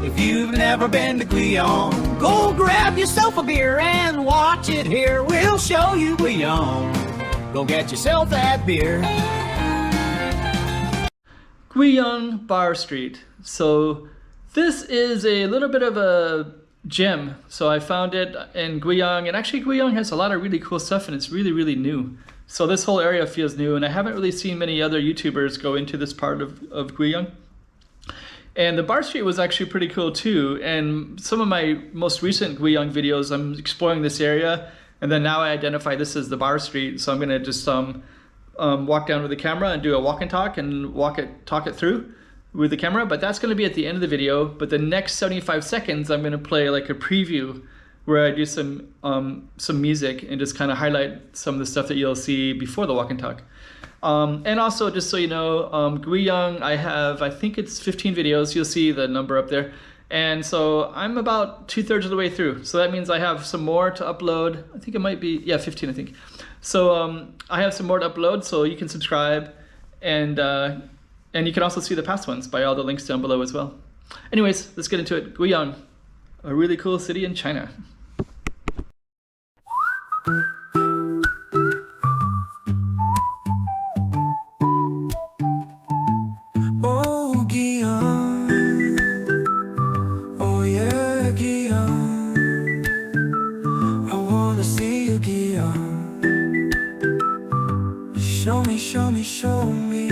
If you've never been to Guiyang, go grab yourself a beer and watch it here. We'll show you Guiyang. Go get yourself that beer. Guiyang Bar Street. So this is a little bit of a gem. So I found it in Guiyang, and actually Guiyang has a lot of really cool stuff and it's really new. So this whole area feels new, and I haven't really seen many other YouTubers go into this part of Guiyang. And the bar street was actually pretty cool too. And some of my most recent Guiyang videos, I'm exploring this area, and then now I identify this as the bar street. So I'm gonna just walk down with the camera and do a walk and talk and talk it through with the camera. But that's gonna be at the end of the video. But the next 75 seconds, I'm gonna play like a preview where I do some music and just kind of highlight some of the stuff that you'll see before the walk and talk. And also, just so you know, Guiyang, I think it's 15 videos. You'll see the number up there. And so I'm about 2/3 of the way through. So that means I have some more to upload. I think it might be, yeah, 15, I think. So I have some more to upload, so you can subscribe. And you can also see the past ones by all the links down below as well. Anyways, let's get into it. Guiyang, a really cool city in China. Show me. Show me.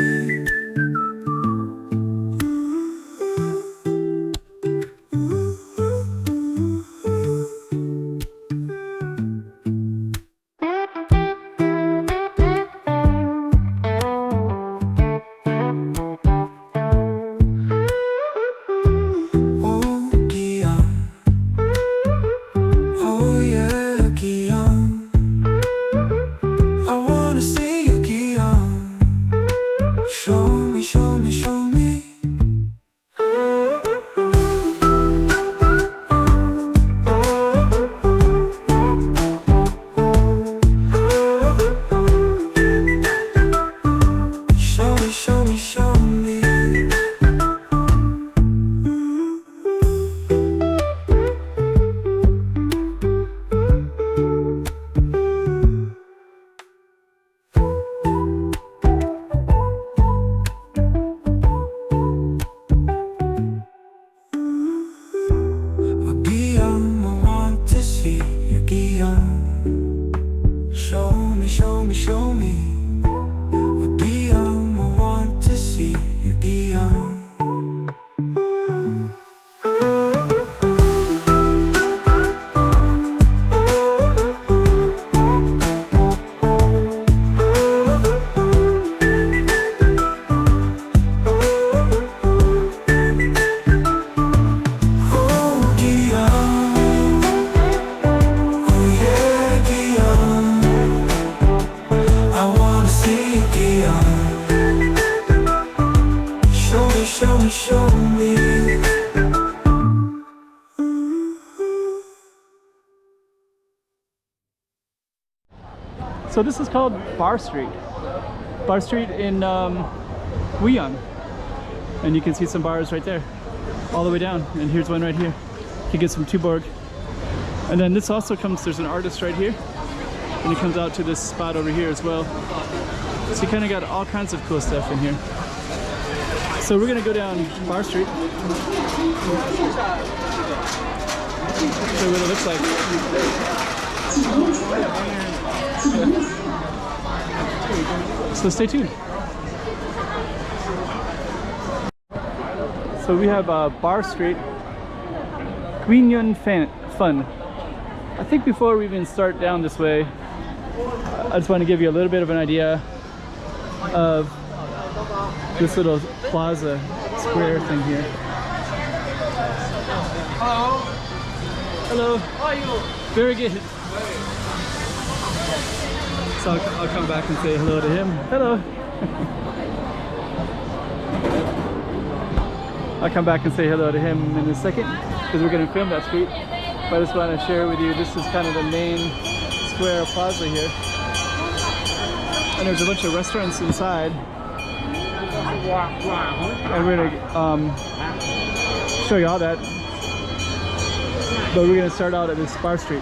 So this is called Bar Street. Bar Street in Guiyang. And you can see some bars right there, all the way down. And here's one right here. You can get some Tuborg. And then this also comes, there's an artist right here. And it comes out to this spot over here as well. So you kind of got all kinds of cool stuff in here. So we're gonna go down Bar Street. Show you what it looks like. So stay tuned. So we have Bar Street, Qingyun Fun. I think before we even start down this way, I just want to give you a little bit of an idea of this little plaza square thing here. Hello. Hello. How are you? Very good. So I'll come back and say hello to him. Hello. I'll come back and say hello to him in a second because we're going to film that street. But I just want to share with you, this is kind of the main square plaza here. And there's a bunch of restaurants inside. And we're going to show you all that. But we're gonna start out at this bar street.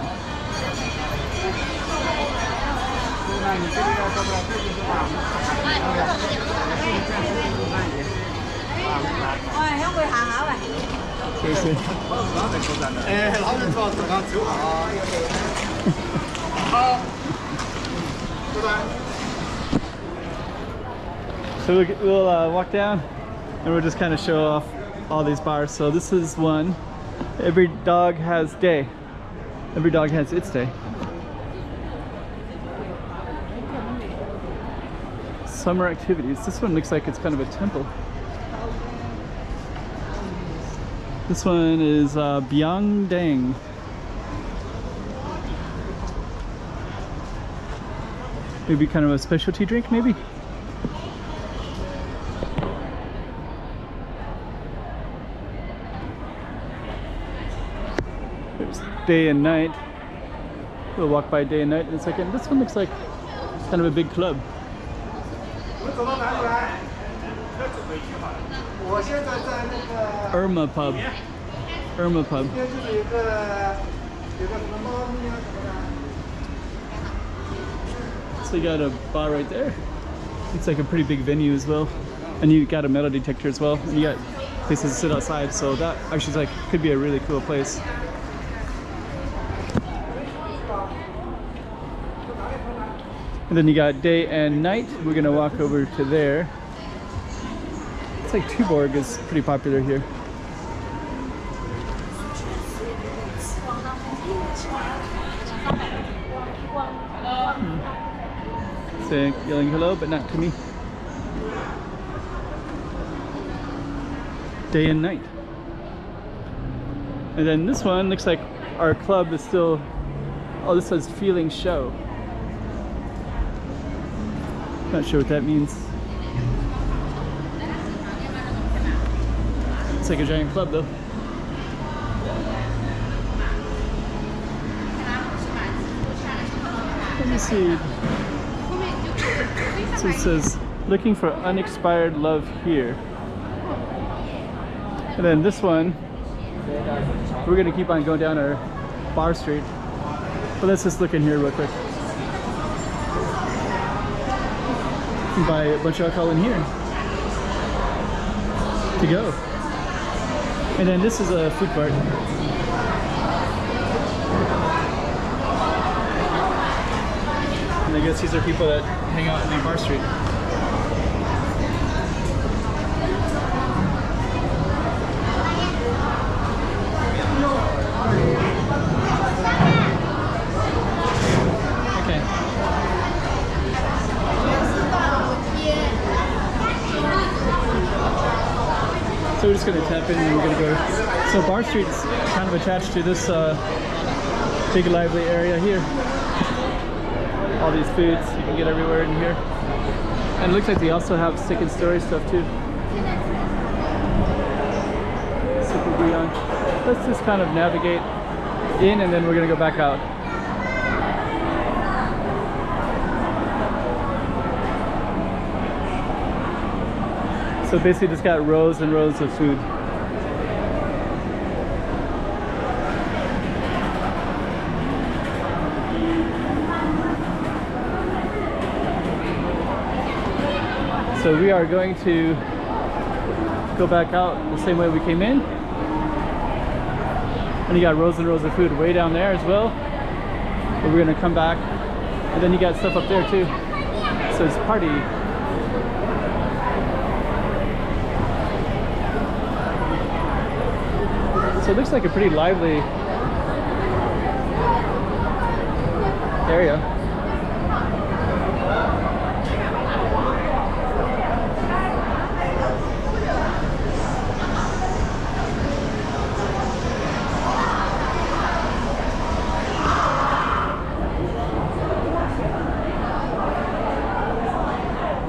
Seriously. So we'll walk down and we'll just kind of show off all these bars. So this is one. Every dog has day. Every dog has its day. Summer activities. This one looks like it's kind of a temple. This one is Guiyang. Maybe kind of a specialty drink, maybe? There's day and night. We'll walk by day and night in a second. This one looks like kind of a big club. Irma Pub. Irma Pub. So you got a bar right there. It's like a pretty big venue as well. And you got a metal detector as well. And you got places to sit outside. So that actually is like could be a really cool place. And then you got day and night. We're gonna walk over to there. It's like Tuborg is pretty popular here. Saying, yelling hello, but not to me. Day and night. And then this one looks like our club is still, oh, this says Feeling Show. Not sure what that means. It's like a giant club though. Let me see. So it says, looking for unexpired love here. And then this one, we're gonna keep on going down our bar street. But let's just look in here real quick. You can buy a bunch of alcohol in here to go. And then this is a food court. And I guess these are people that hang out in the bar street. Okay. So we're just gonna tap in and we're gonna go. So Bar Street's kind of attached to this big lively area here. All these foods you can get everywhere in here. And it looks like they also have stick and story stuff too. Super Guiyang. Let's just kind of navigate in and then we're gonna go back out. So basically just got rows and rows of food. So we are going to go back out the same way we came in. And you got rows and rows of food way down there as well. But we're gonna come back. And then you got stuff up there too. So it's party. So it looks like a pretty lively area.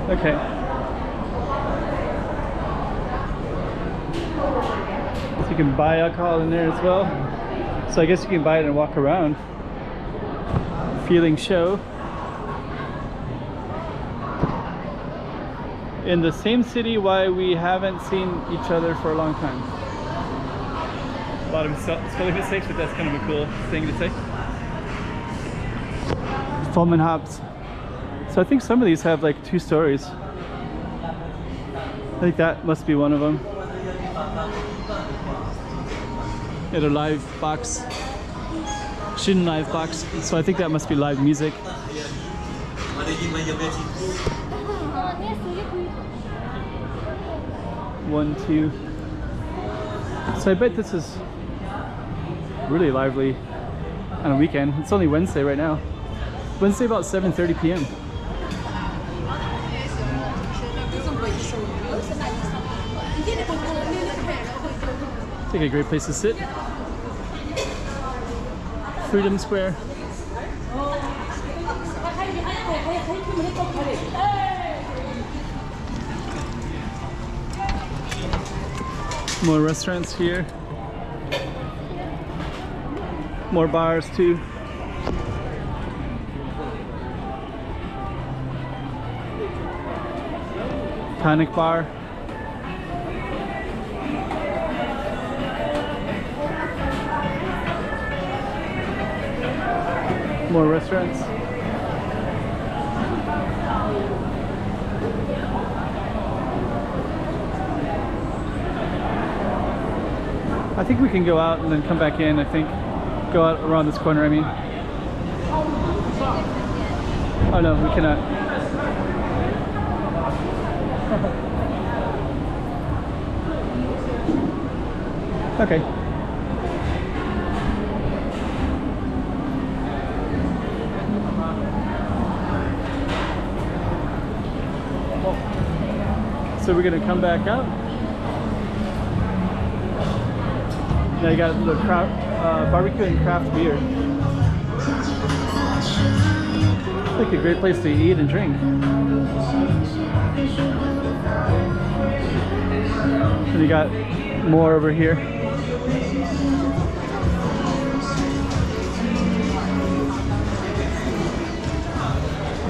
Okay. So you can buy alcohol in there as well. So I guess you can buy it and walk around. Feeling Show. In the same city why we haven't seen each other for a long time. A lot of spelling mistakes, but that's kind of a cool thing to say. Fulman hops. So I think some of these have like 2 stories. I think that must be one of them. At a live box. Qingyun live box. So I think that must be live music. 1, 2. So I bet this is really lively on a weekend. It's only Wednesday right now. Wednesday about 7:30 p.m. It's like a great place to sit. Freedom Square. More restaurants here. More bars too. Panic Bar. More restaurants. I think we can go out and then come back in. I think go out around this corner. I mean, oh no, we cannot. Okay. So we're gonna come back out. Now you got a little barbecue and craft beer. Like a great place to eat and drink. And you got more over here.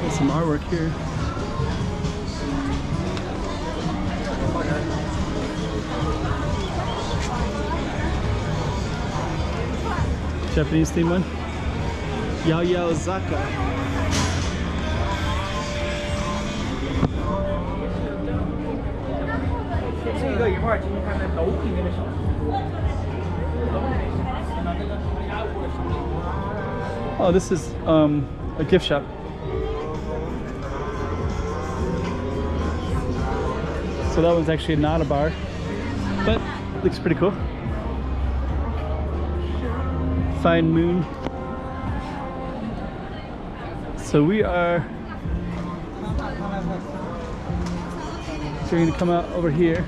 Got some artwork here. Japanese theme one. Yao Yao Zaka. Oh, this is a gift shop. So that one's actually not a bar, but looks pretty cool. Fine Moon. So we are going to come out over here.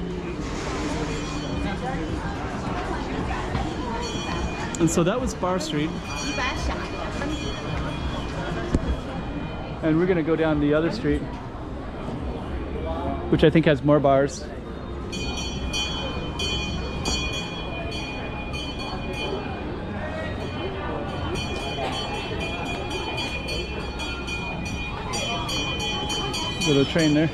And so that was Bar Street. And we're going to go down the other street, which I think has more bars. Little train there.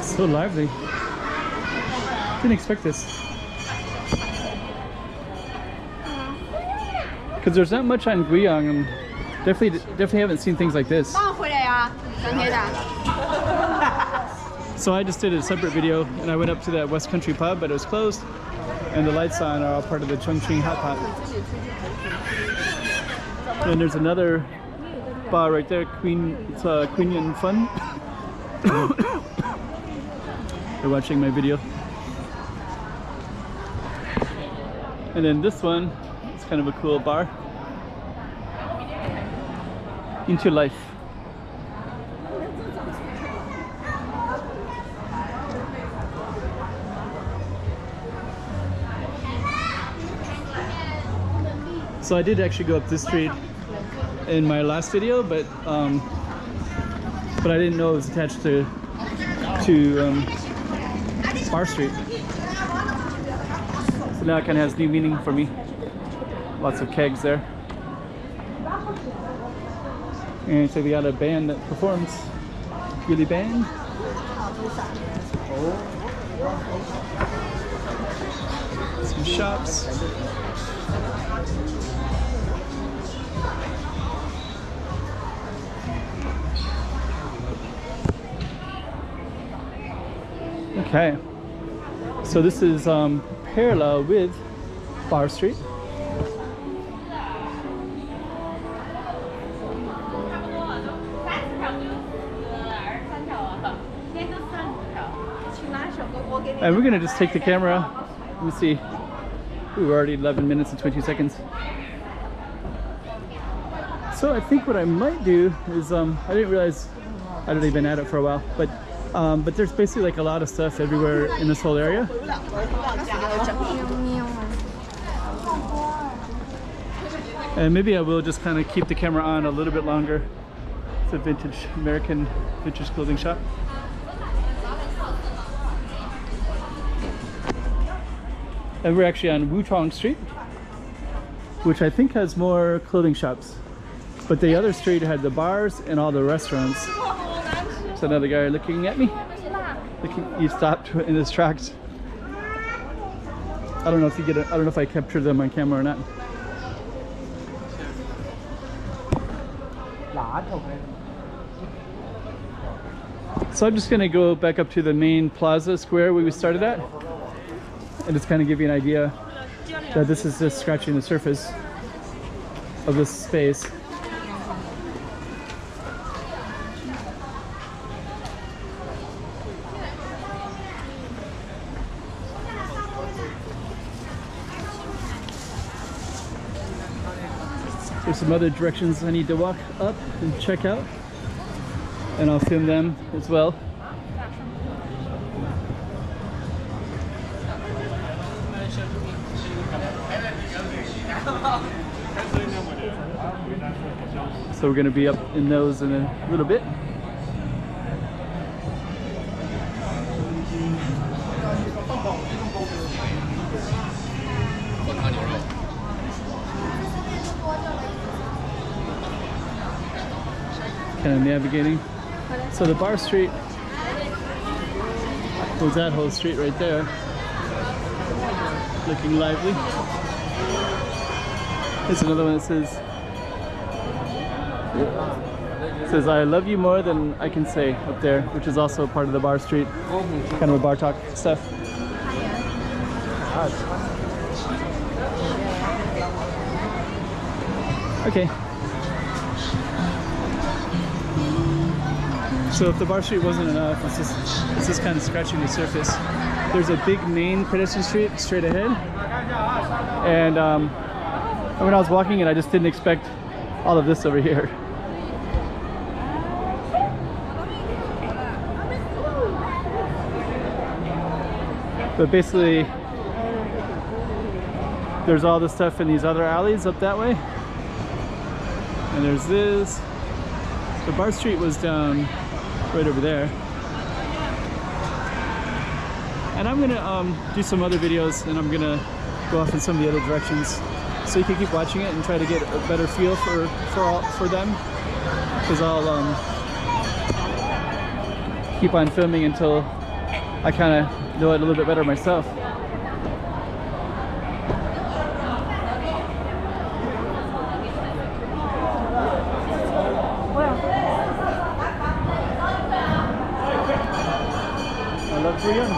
So lively. Didn't expect this. Because there's not much on Guiyang, and definitely haven't seen things like this. So I just did a separate video, and I went up to that West Country pub, but it was closed, and the lights on are all part of the Chongqing Hot Pot. And there's another bar right there, it's Qingyun Fun. They're watching my video. And then this one, it's kind of a cool bar. Into Life. So I did actually go up this street in my last video, but I didn't know it was attached to Bar Street. So So now it kind of has new meaning for me. Lots of kegs there. And so we got a band that performs. Really band. Some shops. Okay, so this is parallel with Bar Street. And we're gonna just take the camera. Let me see. Ooh, we're already 11 minutes and 20 seconds. So I think what I might do is, I didn't realize I'd already been at it for a while, but there's basically like a lot of stuff everywhere in this whole area. And maybe I will just kind of keep the camera on a little bit longer. It's a vintage, American vintage clothing shop. And we're actually on Wutong Street, which I think has more clothing shops. But the other street had the bars and all the restaurants. There's another guy looking at me. He stopped in his tracks. I don't know if you get it. I don't know if I captured them on camera or not. So I'm just gonna go back up to the main plaza square where we started at, and just kind of give you an idea that this is just scratching the surface of this space. There's some other directions I need to walk up and check out, and I'll film them as well. So we're going to be up in those in a little bit. Kind of navigating. So the Bar Street was that whole street right there, looking lively. There's another one that says I love you more than I can say up there, which is also part of the Bar Street, kind of a bar talk stuff. Okay. So if the Bar Street wasn't enough, it's just kind of scratching the surface. There's a big main pedestrian street straight ahead, and when I was walking it, I just didn't expect all of this over here. But basically, there's all this stuff in these other alleys up that way, and there's this. The Bar Street was down right over there, and I'm gonna do some other videos, and I'm gonna go off in some of the other directions, so you can keep watching it and try to get a better feel for them, because I'll keep on filming until I kind of know it a little bit better myself. I love Guiyang.